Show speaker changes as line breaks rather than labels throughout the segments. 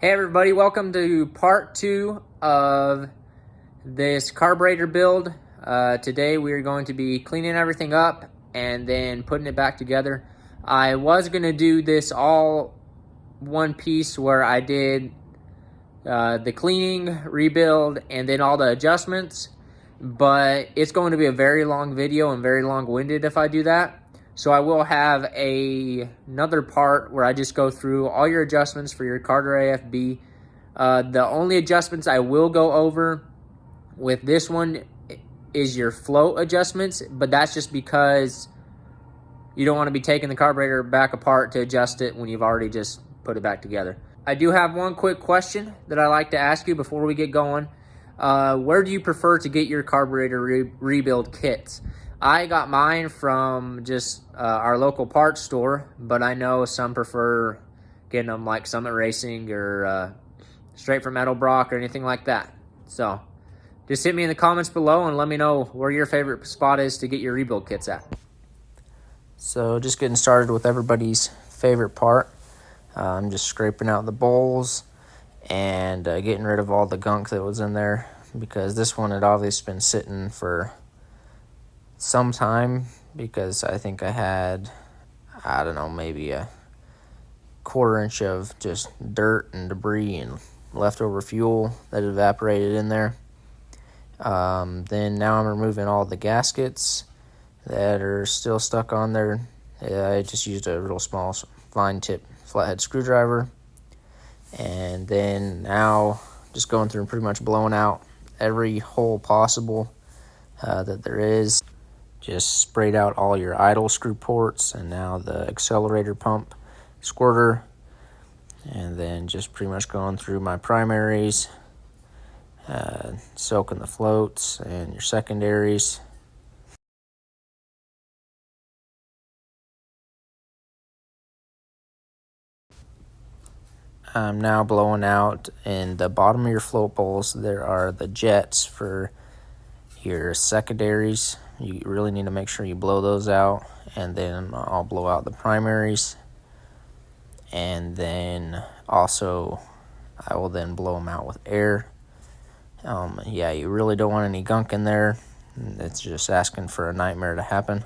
Hey everybody, welcome to part 2 of this carburetor build. Today we are going to be cleaning everything up and then putting it back together. I was going to do this all one piece where I did the cleaning, rebuild, and then all the adjustments, but it's going to be a very long video and very long-winded if I do that. So I will have another part where I just go through all your adjustments for your Carter AFB. The only adjustments I will go over with this one is your float adjustments, but that's just because you don't want to be taking the carburetor back apart to adjust it when you've already just put it back together. I do have one quick question that I like to ask you before we get going. Where do you prefer to get your carburetor rebuild kits? I got mine from just our local parts store, but I know some prefer getting them like Summit Racing or straight from Metalbrock or anything like that. So just hit me in the comments below and let me know where your favorite spot is to get your rebuild kits at. So just getting started with everybody's favorite part. I'm just scraping out the bowls and getting rid of all the gunk that was in there, because this one had obviously been sitting for some time, because I think I had, I don't know, maybe a quarter-inch of just dirt and debris and leftover fuel that evaporated in there. Then now I'm removing all the gaskets that are still stuck on there. I just used a real small fine tip flathead screwdriver, and then now just going through and pretty much blowing out every hole possible that there is. Just sprayed out all your idle screw ports, and now the accelerator pump squirter, and then just pretty much going through my primaries, soaking the floats and your secondaries. I'm now blowing out in the bottom of your float bowls. There are the jets for your secondaries. You really need to make sure you blow those out, and then I'll blow out the primaries, and then also I will then blow them out with air. Yeah, you really don't want any gunk in there. It's just asking for a nightmare to happen.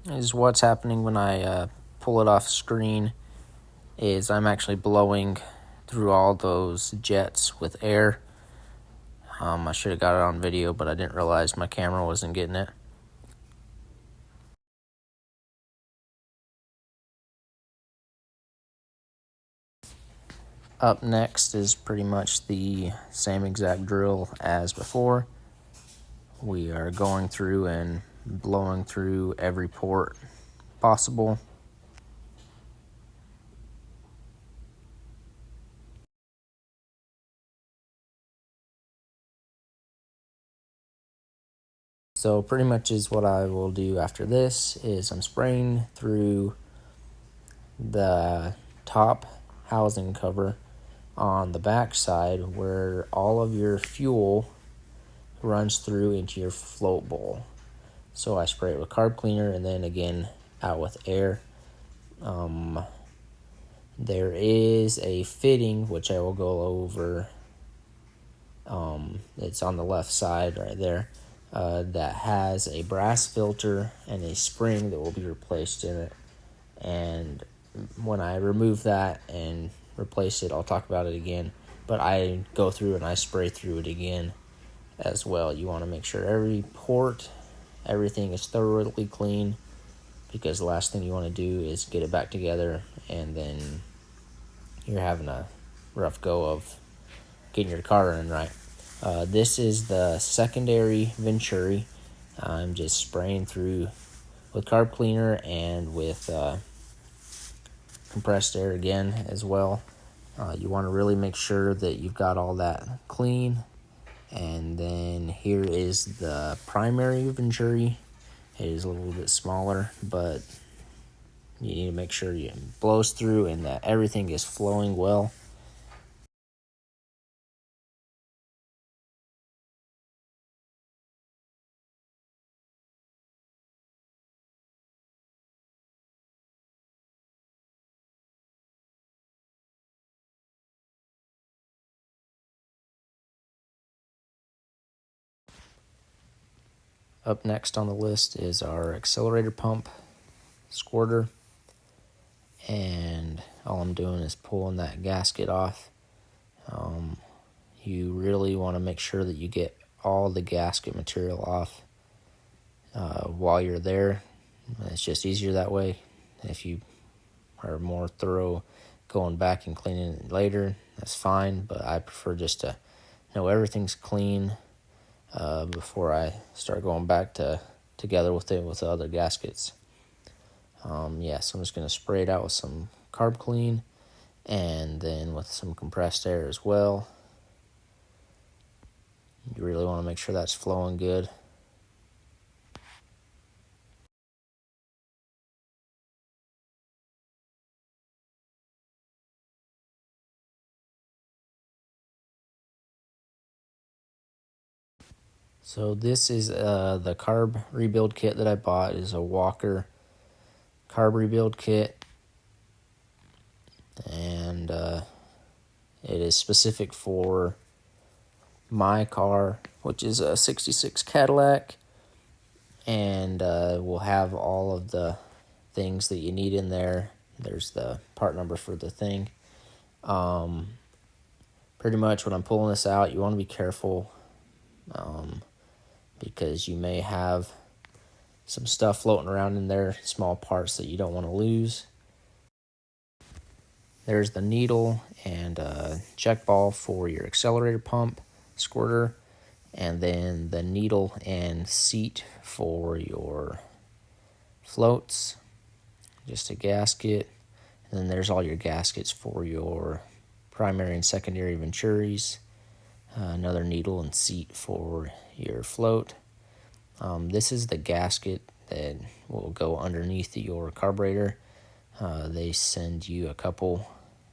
Is what's happening when I pull it off screen is I'm actually blowing through all those jets with air. I should have got it on video, but I didn't realize my camera wasn't getting it. Up next is pretty much the same exact drill as before. We are going through and blowing through every port possible. So pretty much is what I will do after this is I'm spraying through the top housing cover on the back side where all of your fuel runs through into your float bowl. So I spray it with carb cleaner and then again out with air. There is a fitting which I will go over. It's on the left side right there. That has a brass filter and a spring that will be replaced in it. And when I remove that and replace it, I'll talk about it again. But I go through and I spray through it again as well. You want to make sure every port, everything is thoroughly clean, because the last thing you want to do is get it back together and then you're having a rough go of getting your car running right. This is the secondary venturi. I'm just spraying through with carb cleaner and with compressed air again as well. You want to really make sure that you've got all that clean. And then here is the primary venturi. It is a little bit smaller, but you need to make sure it blows through and that everything is flowing well. Up next on the list is our accelerator pump squirter, and all I'm doing is pulling that gasket off. You really want to make sure that you get all the gasket material off while you're there. It's just easier that way. If you are more thorough going back and cleaning it later, that's fine, but I prefer just to know everything's clean before I start going back together with it with the other gaskets. So I'm just going to spray it out with some carb clean and then with some compressed air as well. You really want to make sure that's flowing good. So this is the carb rebuild kit that I bought. It is a Walker carb rebuild kit, and it is specific for my car, which is a 66 Cadillac, and will have all of the things that you need in there. There's the part number for the thing. Pretty much when I'm pulling this out, you want to be careful because you may have some stuff floating around in there, small parts that you don't want to lose. There's the needle and check ball for your accelerator pump squirter, and then the needle and seat for your floats, just a gasket, and then there's all your gaskets for your primary and secondary venturis, another needle and seat for your float. This is the gasket that will go underneath your carburetor. They send you a couple,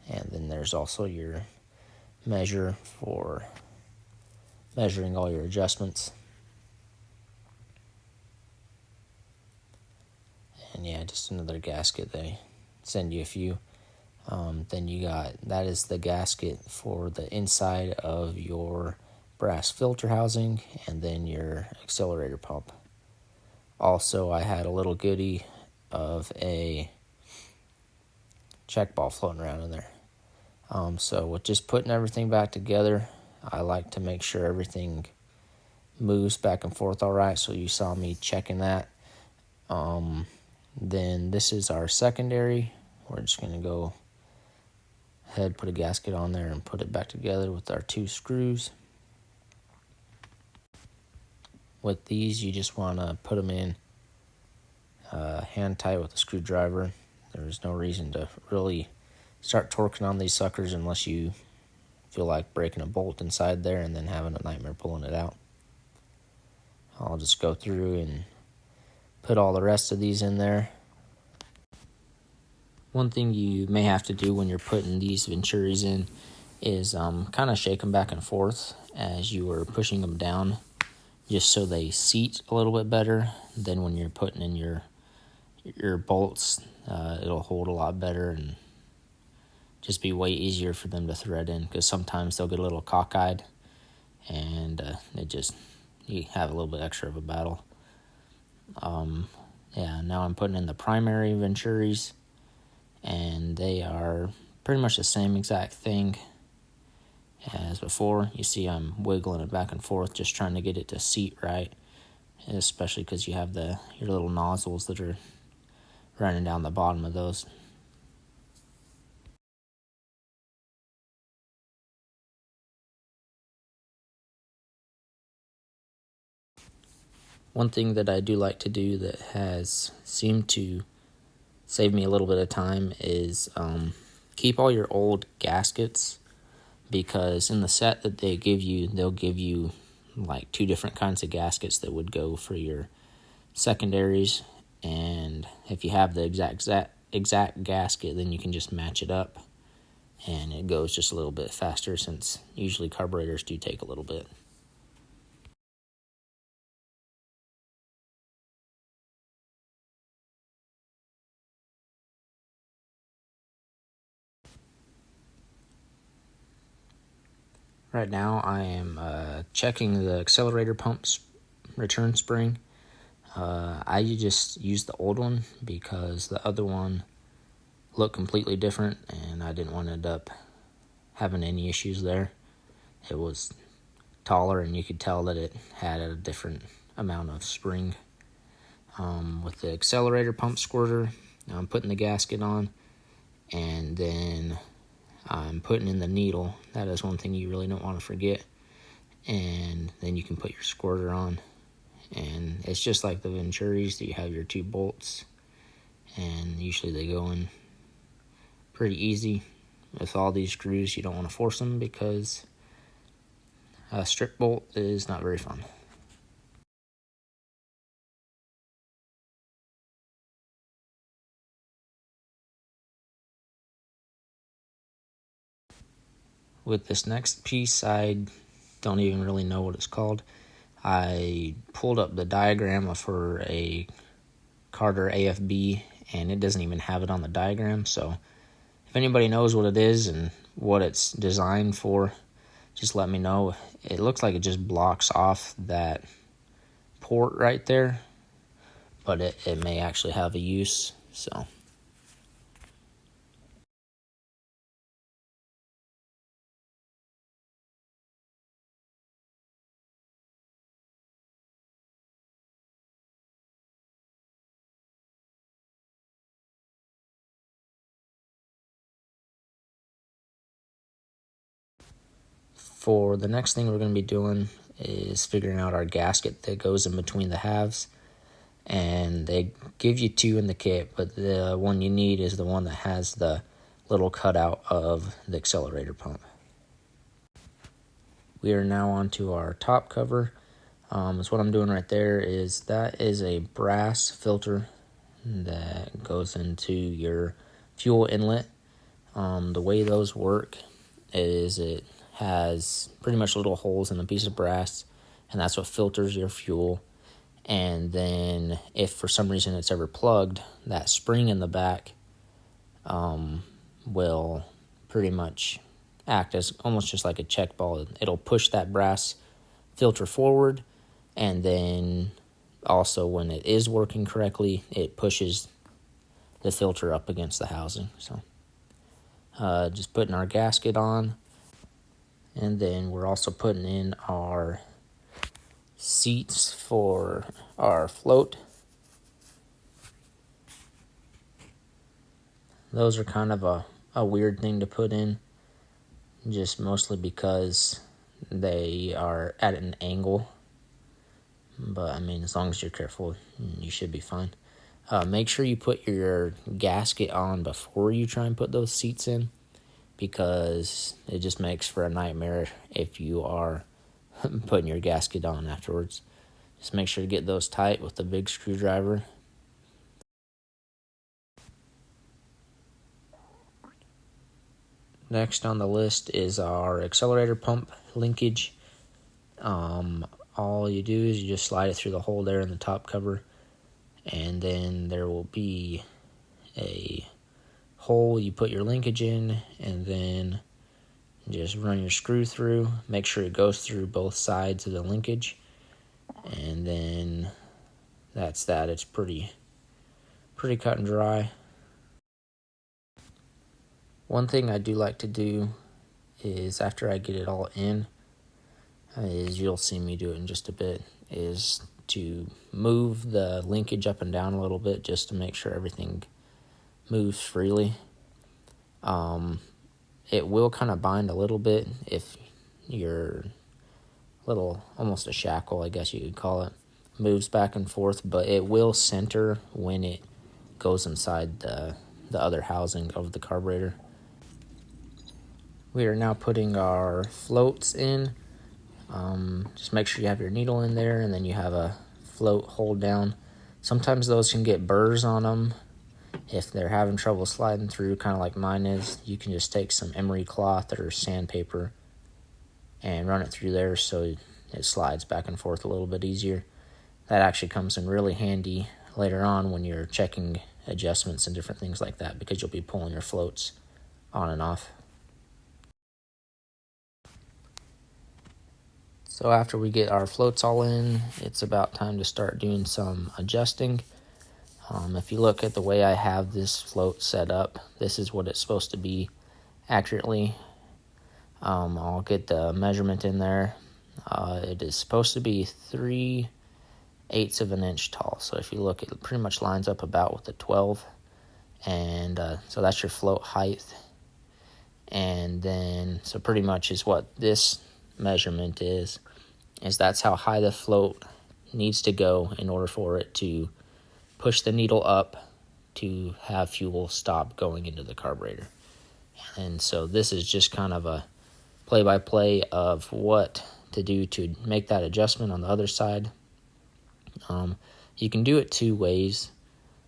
and then there's also your measure for measuring all your adjustments. And just another gasket. They send you a few. Then you got, that is the gasket for the inside of your brass filter housing and then your accelerator pump. Also, I had a little goodie of a check ball floating around in there. So with just putting everything back together, I like to make sure everything moves back and forth all right. So you saw me checking that. Then this is our secondary. We're just going to go ahead, put a gasket on there, and put it back together with our 2 screws. With these, you just want to put them in hand tight with a screwdriver. There's no reason to really start torquing on these suckers unless you feel like breaking a bolt inside there and then having a nightmare pulling it out. I'll just go through and put all the rest of these in there. One thing you may have to do when you're putting these venturis in is kind of shake them back and forth as you are pushing them down, just so they seat a little bit better. Then when you're putting in your bolts, it'll hold a lot better and just be way easier for them to thread in, because sometimes they'll get a little cockeyed and you have a little bit extra of a battle. Now I'm putting in the primary venturis, and they are pretty much the same exact thing as before. You see I'm wiggling it back and forth, just trying to get it to seat right, especially because you have your little nozzles that are running down the bottom of those. One thing that I do like to do that has seemed to save me a little bit of time is keep all your old gaskets, because in the set that they give you, they'll give you like 2 different kinds of gaskets that would go for your secondaries, and if you have the exact gasket, then you can just match it up and it goes just a little bit faster, since usually carburetors do take a little bit. Right now I am checking the accelerator pump's return spring. I just used the old one because the other one looked completely different, and I didn't want to end up having any issues there. It was taller, and you could tell that it had a different amount of spring. With the accelerator pump squirter, I'm putting the gasket on, and then I'm putting in the needle. That is one thing you really don't want to forget. And then you can put your squirter on, and it's just like the Venturis that you have your 2 bolts, and usually they go in pretty easy. With all these screws, you don't want to force them because a strip bolt is not very fun. With this next piece, I don't even really know what it's called. I pulled up the diagram for a Carter AFB, and it doesn't even have it on the diagram. So if anybody knows what it is and what it's designed for, just let me know. It looks like it just blocks off that port right there, but it may actually have a use. So for the next thing we're going to be doing is figuring out our gasket that goes in between the halves. And they give you 2 in the kit, but the one you need is the one that has the little cutout of the accelerator pump. We are now on to our top cover. So what I'm doing right there is that is a brass filter that goes into your fuel inlet. The way those work is it has pretty much little holes in a piece of brass, and that's what filters your fuel. And then if for some reason it's ever plugged, that spring in the back will pretty much act as almost just like a check ball. It'll push that brass filter forward, and then also when it is working correctly, it pushes the filter up against the housing. So just putting our gasket on, and then we're also putting in our seats for our float. Those are kind of a weird thing to put in, just mostly because they are at an angle. But I mean, as long as you're careful, you should be fine. Make sure you put your gasket on before you try and put those seats in, because it just makes for a nightmare if you are putting your gasket on afterwards. Just make sure to get those tight with the big screwdriver. Next on the list is our accelerator pump linkage. All you do is you just slide it through the hole there in the top cover, and then there will be a hole you put your linkage in, and then just run your screw through. Make sure it goes through both sides of the linkage, and then that's that. It's pretty cut and dry. One thing I do like to do is after I get it all in, is you'll see me do it in just a bit, is to move the linkage up and down a little bit just to make sure everything moves freely. It will kind of bind a little bit if your little, almost a shackle, I guess you could call it, moves back and forth, but it will center when it goes inside the other housing of the carburetor. We are now putting our floats in. Just make sure you have your needle in there, and then you have a float hold down. Sometimes those can get burrs on them. If they're having trouble sliding through, kind of like mine is, you can just take some emery cloth or sandpaper and run it through there so it slides back and forth a little bit easier. That actually comes in really handy later on when you're checking adjustments and different things like that, because you'll be pulling your floats on and off. So after we get our floats all in, it's about time to start doing some adjusting. If you look at the way I have this float set up, this is what it's supposed to be accurately. I'll get the measurement in there. It is supposed to be 3/8 of an inch tall. So if you look, it pretty much lines up about with the 12. And so that's your float height. And then, so pretty much is what this measurement is that's how high the float needs to go in order for it to push the needle up to have fuel stop going into the carburetor. And so this is just kind of a play-by-play of what to do to make that adjustment on the other side. You can do it two ways.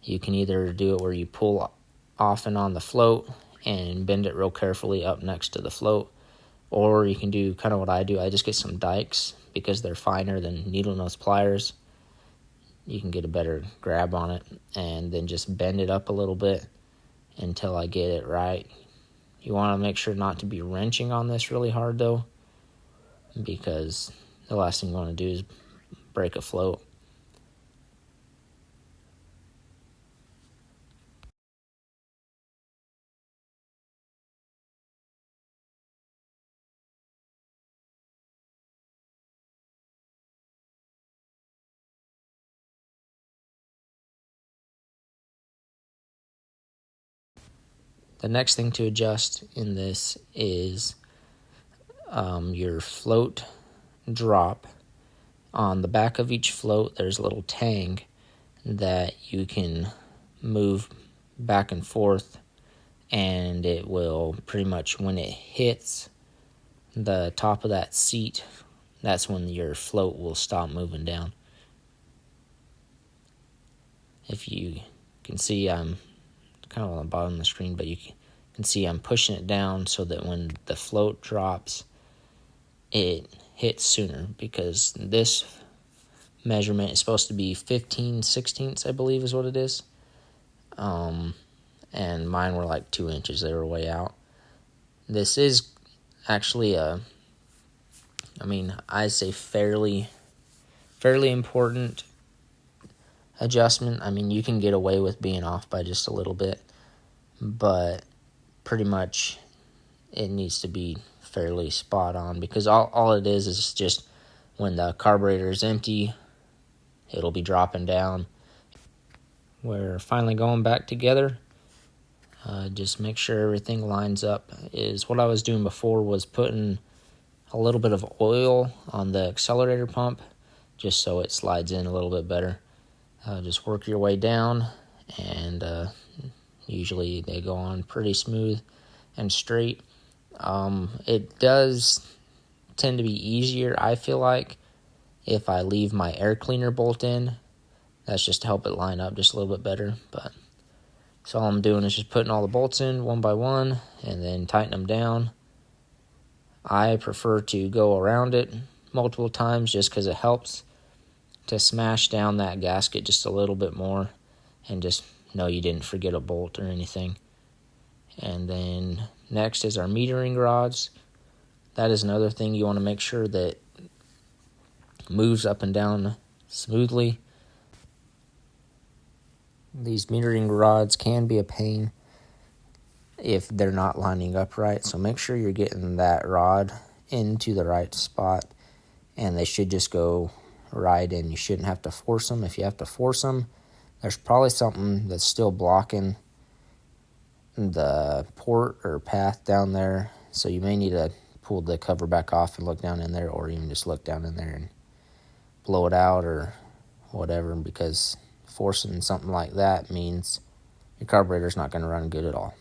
You can either do it where you pull off and on the float and bend it real carefully up next to the float, or you can do kind of what I do. I just get some dikes because they're finer than needle nose pliers. You can get a better grab on it and then just bend it up a little bit until I get it right. You want to make sure not to be wrenching on this really hard though, because the last thing you want to do is break a float. The next thing to adjust in this is your float drop. On the back of each float, there's a little tang that you can move back and forth, and it will pretty much, when it hits the top of that seat, that's when your float will stop moving down. If you can see, I'm kind of on the bottom of the screen, but you can see I'm pushing it down so that when the float drops, it hits sooner, because this measurement is supposed to be 15/16, I believe is what it is. And mine were like 2 inches. They were way out. This is actually I say fairly important adjustment. I mean, you can get away with being off by just a little bit, but pretty much it needs to be fairly spot on, because all it is just when the carburetor is empty, it'll be dropping down. We're finally going back together. Just make sure everything lines up. Is what I was doing before was putting a little bit of oil on the accelerator pump just so it slides in a little bit better. Just work your way down, and usually they go on pretty smooth and straight. It does tend to be easier, I feel like, if I leave my air cleaner bolt in. That's just to help it line up just a little bit better. But so all I'm doing is just putting all the bolts in one by one and then tighten them down. I prefer to go around it multiple times just because it helps to smash down that gasket just a little bit more and just know you didn't forget a bolt or anything. And then next is our metering rods. That is another thing you want to make sure that moves up and down smoothly. These metering rods can be a pain if they're not lining up right, so make sure you're getting that rod into the right spot, and they should just go right in. You shouldn't have to force them. If you have to force them, there's probably something that's still blocking the port or path down there, so you may need to pull the cover back off and look down in there, or even just look down in there and blow it out or whatever, because forcing something like that means your carburetor's not going to run good at all.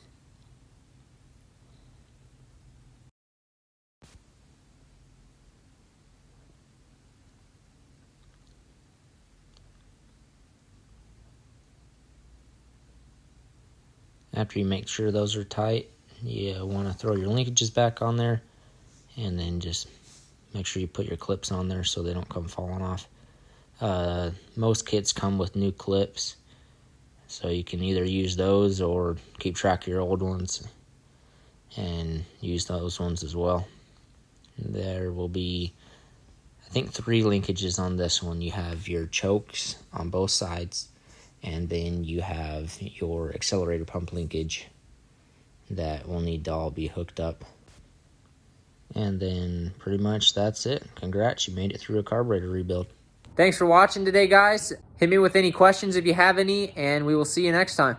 After you make sure those are tight, you want to throw your linkages back on there, and then just make sure you put your clips on there so they don't come falling off. Most kits come with new clips, so you can either use those or keep track of your old ones and use those ones as well. There will be think 3 linkages on this one. You have your chokes on both sides, and then you have your accelerator pump linkage that will need to all be hooked up. And then pretty much that's it. Congrats, you made it through a carburetor rebuild. Thanks for watching today, guys. Hit me with any questions if you have any, and we will see you next time.